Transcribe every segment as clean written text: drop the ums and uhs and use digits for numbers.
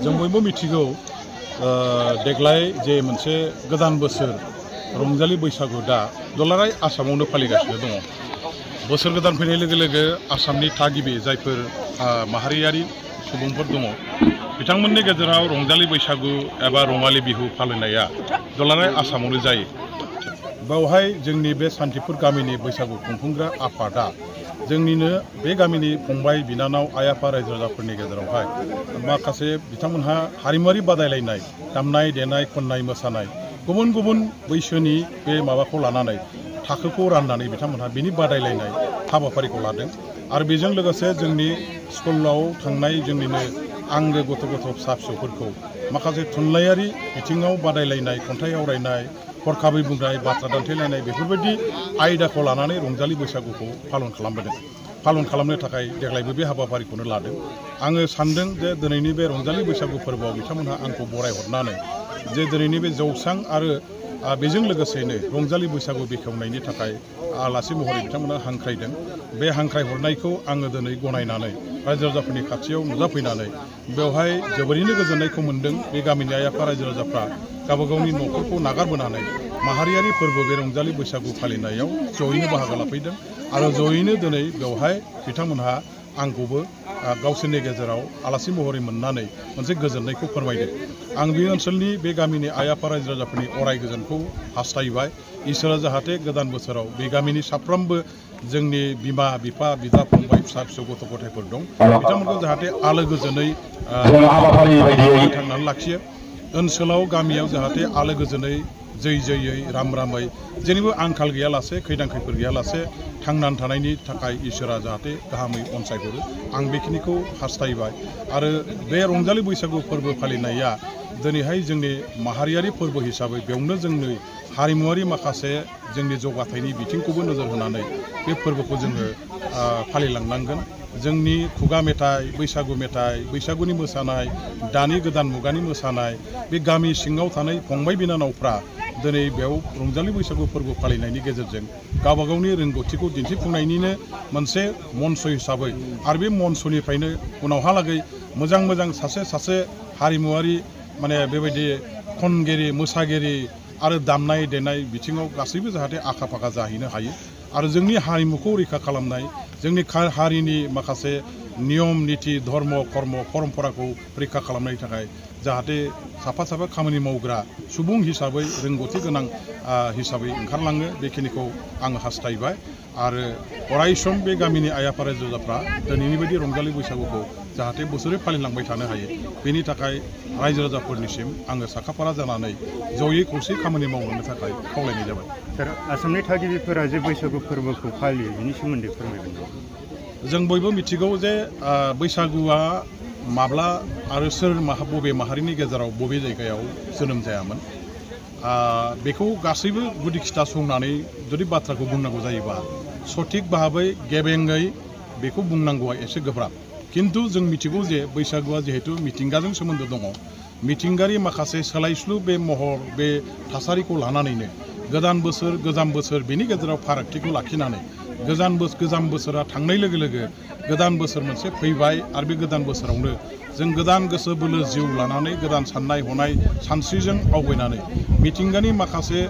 जों बयबो मिथिगौ देग्लाय जे मोनसे गोदान बोसोर रंजालि बैसागु दा दुलाराय आसामावनो फालिगासिनो दङ। बोसोर गोदान फैनाय लोगो लोगो आसामनि थागिबि जायफोर माहारियारि सुबुंफोर दङ बिथांमोननि गेजेराव रंजालि बैसागु एबा रङालि बिहु फालिनाया दुलाराय आसामावनो जायो। बेवहाय जोंनि बे सान्तिपुर गामिनि बैसागु खुंफुंग्रा आफादा जोंनिनो बे गामिनि फंबाय बिनानाव आइ आफा रायजो राजाफोरनि गेजेरावहाय माखासे बिथांमोनहा हारिमुआरि बादायलायनाय दामनाय देनाय खननाय मोसानाय गुबुन गुबुन बैसोनि बे माबाखौ लानानै थाखोखौ राननानै बिथांमोनहा बिनि बादायलायनाय हाबाफारिखौ लादों। आरो बेजों लोगोसे जोंनि स्कुलाव थांनाय जोंनिनो आंगो गथ' फिसा फिसौफोरखौ माखासे थुनलाइयारि बिथिङाव बादायलायनाय खन्थाइ आवरायनाय हरखाबै बुंनाय बाथ्रा दान्थेलायनाय बेफोरबायदि आयदाखौ लानानै रंजालि बैसागुखौ पालन खालामबोदों। पालन खालामनो थाखाय देग्लायबो बे हाबाफारिखौनो लादों। आङो सानदों जे दिनैनि बे रंजालि बैसागु फोरबोआव बिथांमोनहा आंखौ बरायहरनानै जे दिनैनि बे जौसां आरो बेजों लोगोसेनो रंजालि बैसागु बेखेवनायनि थाखाय आलासि महरै बिथांमोना हांख्रायदों। बे हांख्रायहरनायखौ आङो दिनै गनायनानै रायजो राजाफोरनि खाथियाव नुजाफैनानै बेवहाय जोबोरैनो गोजोननायखौ मोन्दों। बे गामिनि आइ आफा रायजो राजाफ्रा गावबा गावनि न'खरखौ नागारबोनानै माहारियारि फोरबो बे रंजालि बैसागु फालिनायाव जयैनो बाहागो लाफैदों आरो जयैनो दिनै बेवहाय बिथांमोनहा आंखौबो गावसोरनि गेजेराव आलासि महरै मोननानै मोनसे गोजोननायखौ फोरमायदों। आं बे ओनसोलनि बे गामिनि आइ आफा रायजो राजाफोरनि अराय गोजोनखौ हास्थायबाय। इसोरा जाहाथे गोदान बोसोराव बे गामिनि साफ्रोमबो जोंनि बिमा बिफा बिदा फंबाय फिसा फिसौ गथ' गथायफोर दं बिथांमोनखौ जाहाथे आलो गोजोनै थांनानै लाखियो। ओनसोलाव गामियाव जाहाथे आलो गोजोनै जै जैयै राम रामै जेनिबो आंखाल गैयालासे खैदां खैफोद गैयालासे थांनानै थानायनि थाखाय इसोरा जाहाथे गाहामै अनसायहरो आं बेखिनिखौ हास्थायबाय। आरो बे रंजालि बैसागु फोरबो फालिनाया दिनैहाय जोंनि माहारियारि फोरबो हिसाबै बेयावनो जोंनि हारिमुवारि माखासे जोंनि जौगाथायनि बिथिंखौबो नोजोर होनानै बे फोरबोखौ जोङो फालिलांनांगोन। जोंनि खुगा मेथाइ बैसागुनि मोसानाय दानि गोदान मुगानि मोसानाय बे गामि सिङाव थानाय फंबाय बिनानावफ्रा दिनै बेयाव रंजालि बैसागु फोरबो फालिनायनि गेजेरजों गावबा गावनि रोंगौथिखौ दिन्थिफुंनायनिनो मोनसे मन्च हिसाबै आरो बे मन्चनिफ्रायनो उनावहालागै मोजां सासे हारिमुवारि माने बेबायदि खनगिरि मोसागिरि आरो दामनाय देनाय बिथिङाव गासैबो जाहाथे आखा फाखा जाहैनो हायो आरो जोंनि हारिमुखौ रैखा खालामनाय जोंनि हारिनि माखासे नियम निथि धर्म कर्म परम्पराखौ रैखा खालामनायनि थाखाय जाहाथे साफा खामानि मावग्रा सुबुं हिसाबै रोंगौथि गोनां हिसाबै ओंखारलाङो बेखिनिखौ आं हास्थायबाय। आरो अरायसम बे गामिनि आइ आफा रायजो राजाफ्रा दिनैनि बायदि रंजालि बैसागुखौ जाहाथे बोसोरै फालिलांबाय थानो हायो बेनि थाखाय रायजो राजाफोरनिसिम आङो साखाफारा जानानै जयै खौसे खामानि मावलांनो थाखाय खावलायनाय जाबाय। सार, आसामनि थागिबिफोरा जे बैसागु फोरबोखौ फालियो बेनि सोमोन्दै फोरमायगोन। जों बयबो मिथिगौ जे बैसागुआ माब्ला आरो सोर बबे माहारिनि गेजेराव बबे जायगायाव जोनोम जायामोन बेखौ गासैबो गुदि खिथा संनानै जुदि बाथ्राखौ बुंनांगौ जायोबा सঠিक भाबै गेबेङै बेखौ बुंनांगौआ एसे गोब्राब। किन्तु जों मिथिगौ जे बैसागुआ जिहेतु मिथिंगाजों सोमोन्दो दङ मिथिंगारि माखासे सोलायस्लु बे महर बे थासारिखौ लानानैनो गोदान बोसोर गोजाम बोसोर बेनि गेजेराव फारागथिखौ लाखिनानै गोजाम बोसोरा थांनाय लोगो लोगो गोदान बोसोर मोनसे फैबाय आरो बे गोदान बोसोरावनो जों गोदान गोसो बोलो जिउ लानानै गोदान साननाय हनाय सानस्रिजों आवगायनानै मिथिंगानि माखासे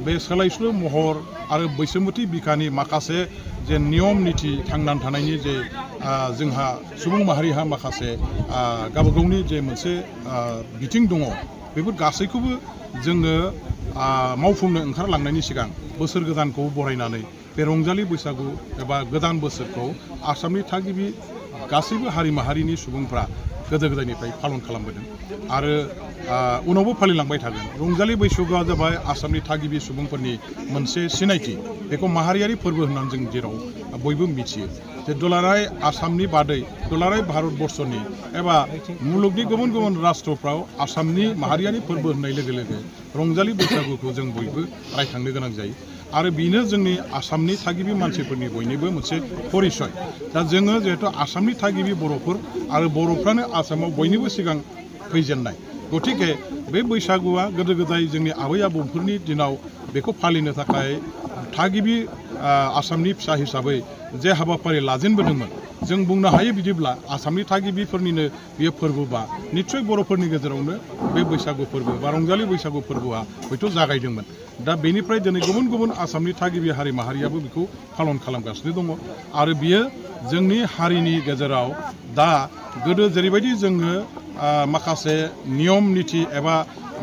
बे सोलायस्लु महर आरो बैसोमुथि बिखानि माखासे जे नियम निथि थांनानै थानायनि जे जोंहा सुबुं माहारिहा माखासे गावबा गावनि जे मोनसे बिथिं दङ बेफोर गासैखौबो जोङो मावफुंनो ओंखारलांनायनि सिगां बोसोर गोदानखौ बरायनानै बे रंजालि बैसागु एबा गोदान बोसोरखौ आसामनि थागिबि गासैबो हारि माहारिनि सुबुंफ्रा गोदो गोदायनिफ्राय पालन खालामबोदों आरो उनावबो फालिलांबाय थागोन। रंजालि बैसागुआ जाबाय आसामनि थागिबि सुबुंफोरनि मोनसे सिनायथि बेखौ माहारियारि फोरबो होननानै जों जेराव बयबो मिथियो जे दुलाराय आसामनि बादै दुलाराय भारतबर्षनि एबा मुलुगनि गुबुन गुबुन राष्ट्रफ्राव आसामनि माहारियारि फोरबो होननाय लोगो लोगो रंजालि बैसागुखौ जों बयबो रायखांनो गोनां जायो आरो बेनो जोंनि आसामनि थागिबि मानसिफोरनि बयनिबो मोनसे परिचय दा जोङो जिहेतु आसामनि थागिबि बर'फोर आरो बर'फ्रानो आसामाव बयनिबो सिगां फैजेननाय गतिके बे बैसागुआ गोदो गोदाय जोंनि आबै आबौफोरनि दिनाव बेखौ फालिनो थाखाय थागिबि आसामनि फिसा हिसाबै जे हाबाफारि लाजेनबोदोंमोन जों बुंनो हायो बिदिब्ला आसामनि थागिबिफोरनिनो बेयो फोरबोबा निस्सय बर'फोरनि गेजेरावनो बे बैसागु फोरबो बा रंजालि बैसागु फोरबोआ हयथ' जागायदोंमोन दा बेनिफ्राय दिनै गुबुन गुबुन आसामनि थागिबि हारि माहारियाबो बेखौ पालन खालामगासिनो दङ आरो बियो जोंनि हारिनि गेजेराव दा गोदो जेरैबायदि जोङो माखासे नियम निथि एबा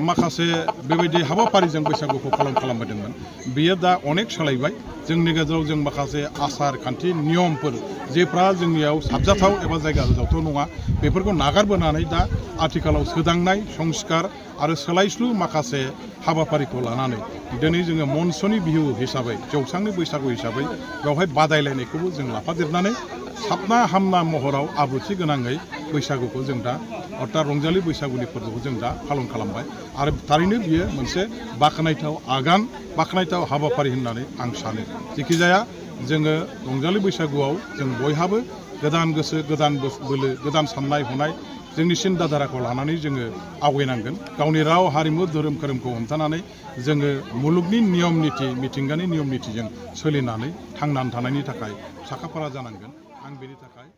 माखासे बेबायदि हाबाफारिजों बैसागुखौ पालन खालामबोदोंमोन बेयो दा अनेक सोलायबाय जोंनि गेजेराव जों माखासे आसार खान्थि नियमफोर जेफ्रा जोंनियाव साबजाथाव एबा जायगा होजाथाव नङा बेफोरखौ नागारबोनानै दा आथिखालाव सोदांनाय संस्कार आरो सोलायस्लु माखासे हाबाफारिखौ लानानै दिनै जोङो मनसनि बिहु हिसाबै जौसांनि बैसागु हिसाबै बेवहाय बादायलायनायखौबो जों लाफादेरनानै साबना हामना महराव आब्रुथि गोनाङै बैसागुखौ जों दा अर्थात रंजालि बैसागुनि फोरबोखौ जों दा पालन खालामबाय आरो थारैनो बियो मोनसे बाख्नायथाव आगान बाख्नायथाव हाबाफारि होननानै आं सानो जिखिजाया जोङो रंजालि बैसागुआव जों बयहाबो गोदान गोसो गोदान बोलो गोदान साननाय हनाय जोंनि सिन्ताधाराखौ लानानै जोङो आवगायनांगोन गावनि राव हारिमु धोरोम खोरोमखौ हमथानानै जोङो मुलुगनि नियम निथि मिथिंगानि नियम निथिजों सोलिनानै थांनानै थानायनि थाखाय साखाफारा जानांगोन आं बेनि थाखाय